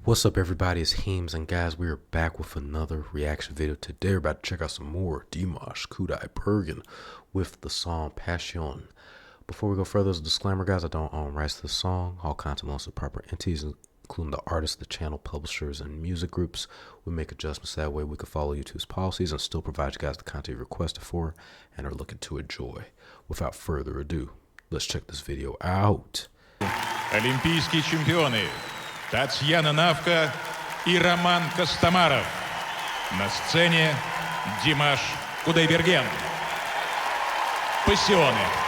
What's up, everybody? It's Heems, and guys, we are back with another reaction video. Today we're about to check out some more Dimash Kudaibergen with the song Passione. Before we go further, as a disclaimer, guys, I don't own rights to the song. All content belongs to proper entities, including the artists, the channel, publishers, and music groups. We make adjustments that way we can follow YouTube's policies and still provide you guys the content you requested for and are looking to enjoy. Without further ado, let's check this video out. Олимпийские чемпионы Татьяна Навка и Роман Костомаров. На сцене Димаш Кудайберген. Passione.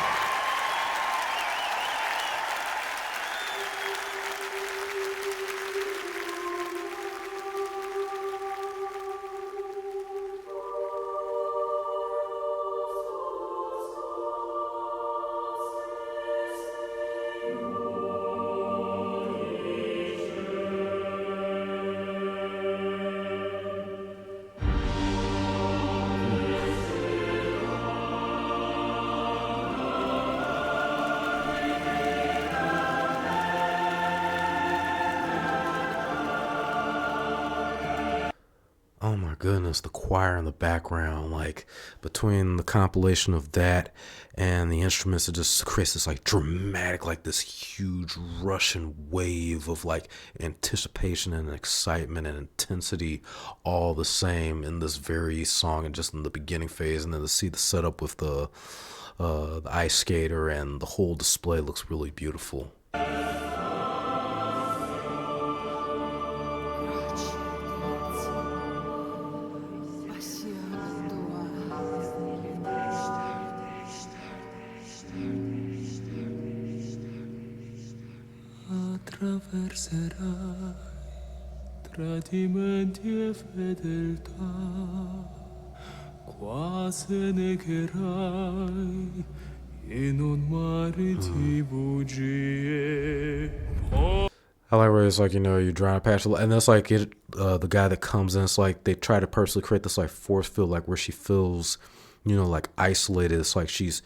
Oh my goodness, the choir in the background, like between the compilation of that and the instruments, it just creates this like dramatic, like this huge Russian wave of like anticipation and excitement and intensity all the same in this very song and just in the beginning phase. And then to see the setup with the ice skater and the whole display looks really beautiful. Attraverserai tradimenti e fedeltà, quasi negherai in un mare di bugie. I like where it's like, you know, you're drawing a patch, and that's like it. The guy that comes in, it's like they try to purposely create this like force field, like where she feels, you know, like isolated. It's like she's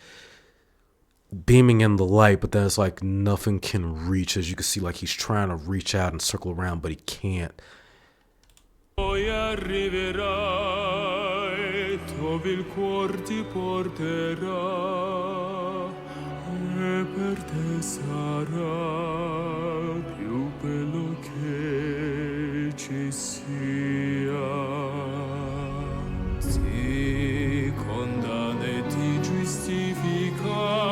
beaming in the light, but then it's like nothing can reach. As you can see, like he's trying to reach out and circle around, but he can't. Poi arriverai dove il cuor ti porterà e per te sarà più bello che ci sia. Ti condanna e ti giustifica.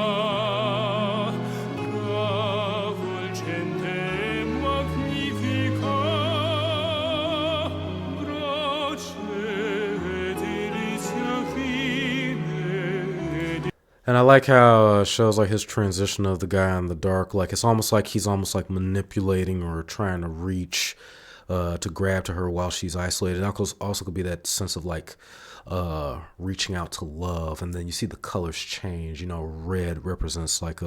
And I like how it shows like his transition of the guy in the dark. Like it's almost like he's almost like manipulating or trying to reach to grab to her while she's isolated. That also could be that sense of like reaching out to love. And then you see the colors change. You know, red represents like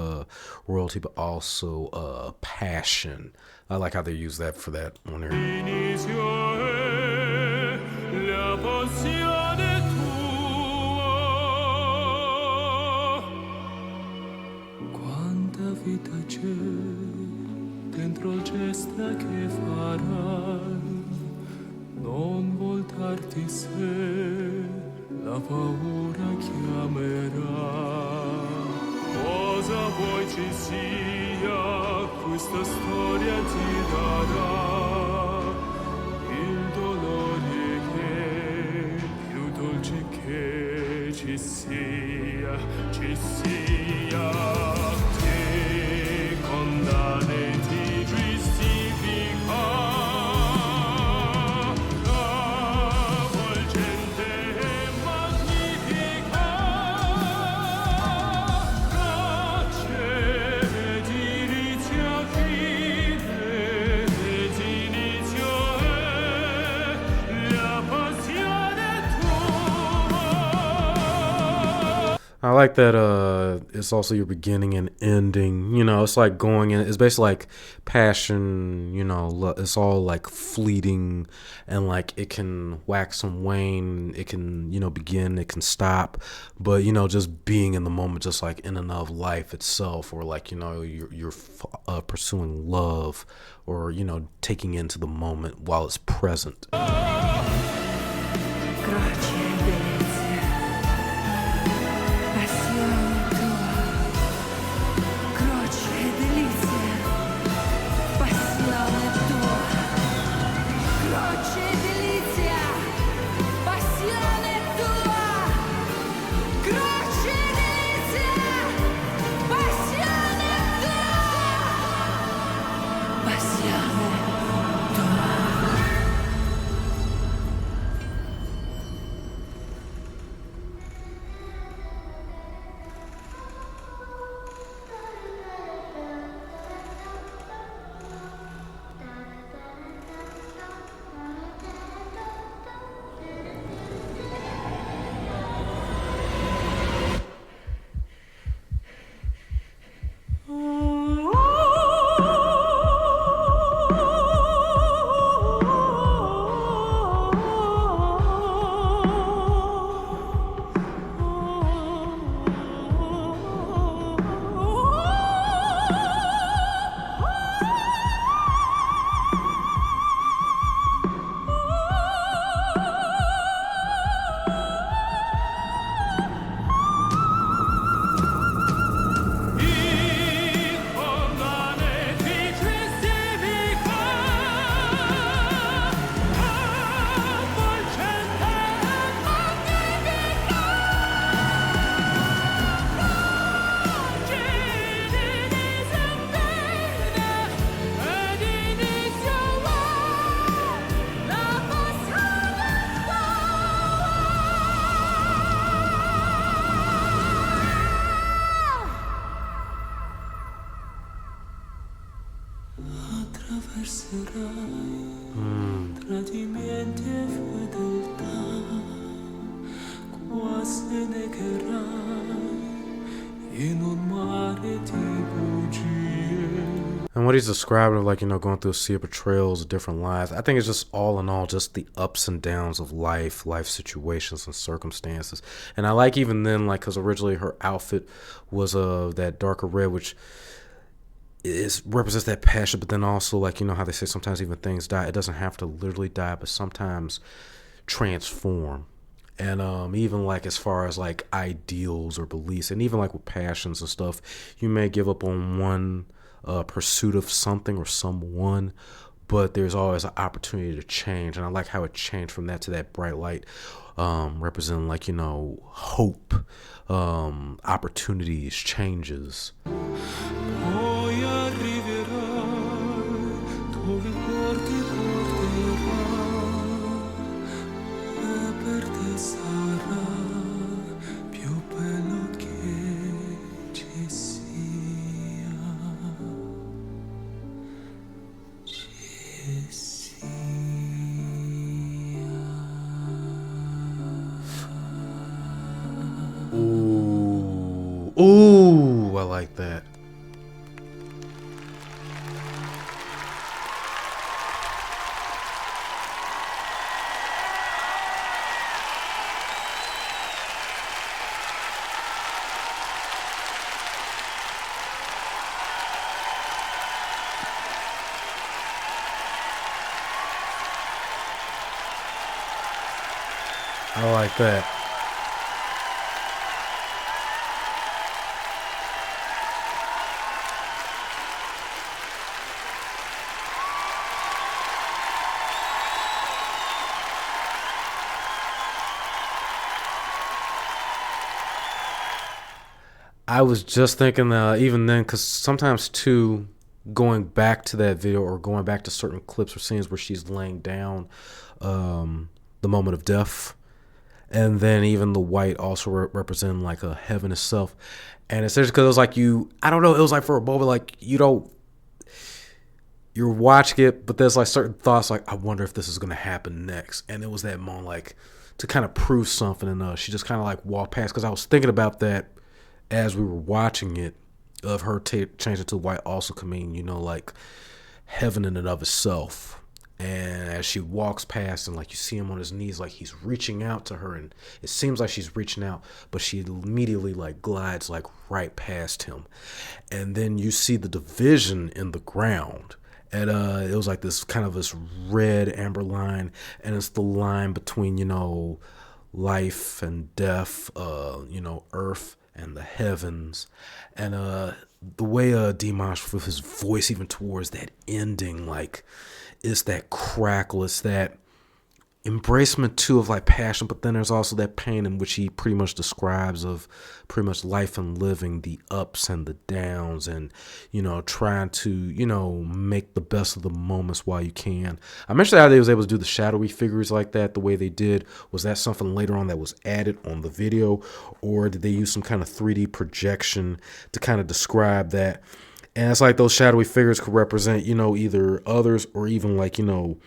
royalty, but also passion. I like how they use that for that on there. Vita c'è dentro il gesto che farai, non voltarti se la paura chiamerà. Cosa vuoi ci sia, questa storia ti darà il dolore che più dolce che ci sia, ci sia. I like that it's also your beginning and ending. It's like going in, it's basically like passion, it's all like fleeting, and like it can wax and wane, it can, begin, it can stop, but just being in the moment, just like in and of life itself, or like, you're pursuing love, or taking into the moment while it's present. And what he's describing of, like, going through a sea of betrayals, different lives, I think it's just all in all just the ups and downs of life situations and circumstances. And I like even then, like, because originally her outfit was that darker red, which represents that passion, but then also, like, how they say sometimes even things die. It doesn't have to literally die, but sometimes transform. And even like as far as like ideals or beliefs, and even like with passions and stuff, you may give up on one pursuit of something or someone, but there's always an opportunity to change. And I like how it changed from that to that bright light, representing, like, hope, opportunities, changes. Ooh, I like that. I like that. I was just thinking even then, because sometimes too, going back to that video or going back to certain clips or scenes where she's laying down the moment of death, and then even the white also representing like a heaven itself. And it's just because it was like I don't know, it was like for a moment, like you're watching it, but there's like certain thoughts like, I wonder if this is going to happen next. And it was that moment like, to kind of prove something, and she just kind of like walked past, because I was thinking about that as we were watching it, of her changing to white also could mean, you know, like heaven in and of itself. And as she walks past, and like you see him on his knees, like he's reaching out to her, and it seems like she's reaching out, but she immediately like glides like right past him. And then you see the division in the ground. And it was like this kind of this red amber line, and it's the line between, you know, life and death, you know, earth and the heavens. And the way Dimash, with his voice even towards that ending, like it's that crackle, it's that embracement too of like passion, but then there's also that pain, in which he pretty much describes of pretty much life and living, the ups and the downs, and, you know, trying to, you know, make the best of the moments while you can. I mentioned how they was able to do the shadowy figures like that the way they did. Was that something later on that was added on the video, or did they use some kind of 3D projection to kind of describe that? And it's like those shadowy figures could represent, you know, either others, or even like, you know,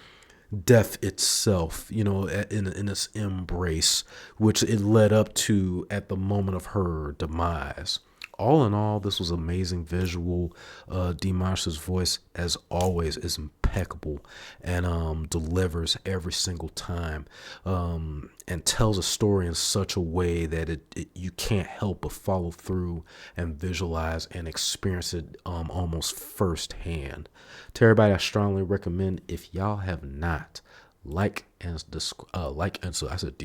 death itself, you know, in its embrace, which it led up to at the moment of her demise. All in all, this was amazing visual. Dimash's voice, as always, is impeccable, and delivers every single time, and tells a story in such a way that you can't help but follow through and visualize and experience it almost firsthand. To everybody, I strongly recommend, if y'all have not, like and subscribe to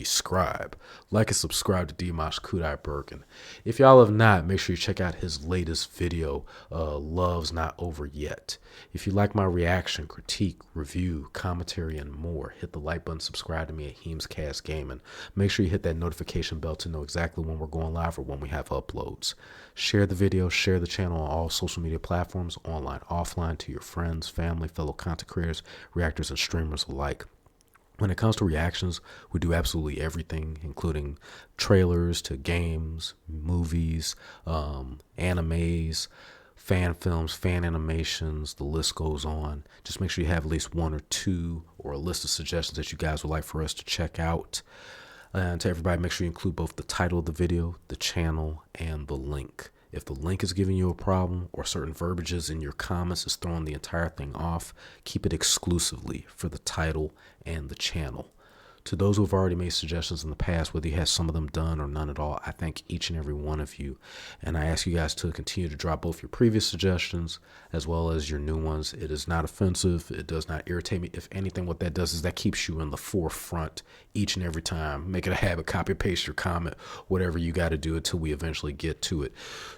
Dimash Kudaibergen. If y'all have not, make sure you check out his latest video, Love's Not Over Yet. If you like my reaction, critique, review, commentary, and more, hit the like button, subscribe to me at Heemscast Gaming. Make sure you hit that notification bell to know exactly when we're going live or when we have uploads. Share the video, share the channel on all social media platforms, online, offline, to your friends, family, fellow content creators, reactors, and streamers alike. When it comes to reactions, we do absolutely everything, including trailers to games, movies, animes, fan films, fan animations, the list goes on. Just make sure you have at least one or two, or a list of suggestions that you guys would like for us to check out. And to everybody, make sure you include both the title of the video, the channel, and the link. If the link is giving you a problem, or certain verbiages in your comments is throwing the entire thing off, keep it exclusively for the title and the channel. To those who have already made suggestions in the past, whether you have some of them done or none at all, I thank each and every one of you. And I ask you guys to continue to drop both your previous suggestions as well as your new ones. It is not offensive. It does not irritate me. If anything, what that does is that keeps you in the forefront each and every time. Make it a habit, copy, paste your comment, whatever you got to do until we eventually get to it.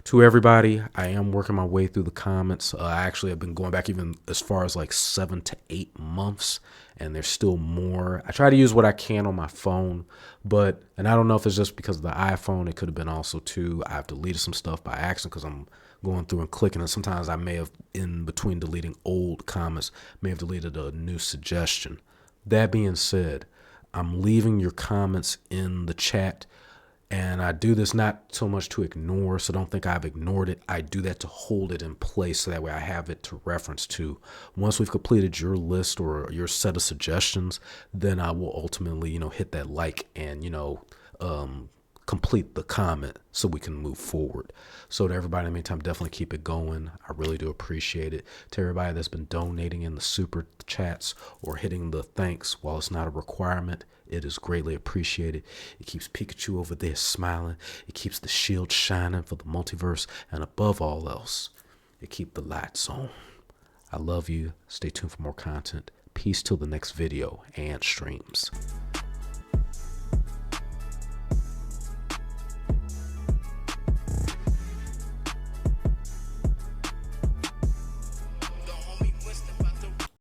To everybody, I am working my way through the comments. I actually have been going back even as far as like 7 to 8 months. And there's still more. I try to use what I can on my phone, and I don't know if it's just because of the iPhone. It could have been also too, I've deleted some stuff by accident because I'm going through and clicking, and sometimes I may have, in between deleting old comments, may have deleted a new suggestion. That being said, I'm leaving your comments in the chat, and I do this not so much to ignore, so don't think I've ignored it. I do that to hold it in place so that way I have it to reference to. Once we've completed your list or your set of suggestions, then I will ultimately, hit that like and, complete the comment so we can move forward. So to everybody, in the meantime, definitely keep it going. I really do appreciate it. To everybody that's been donating in the super chats or hitting the thanks, while it's not a requirement, it is greatly appreciated. It keeps Pikachu over there smiling. It keeps the shield shining for the multiverse. And above all else, it keeps the lights on. I love you. Stay tuned for more content. Peace till the next video and streams.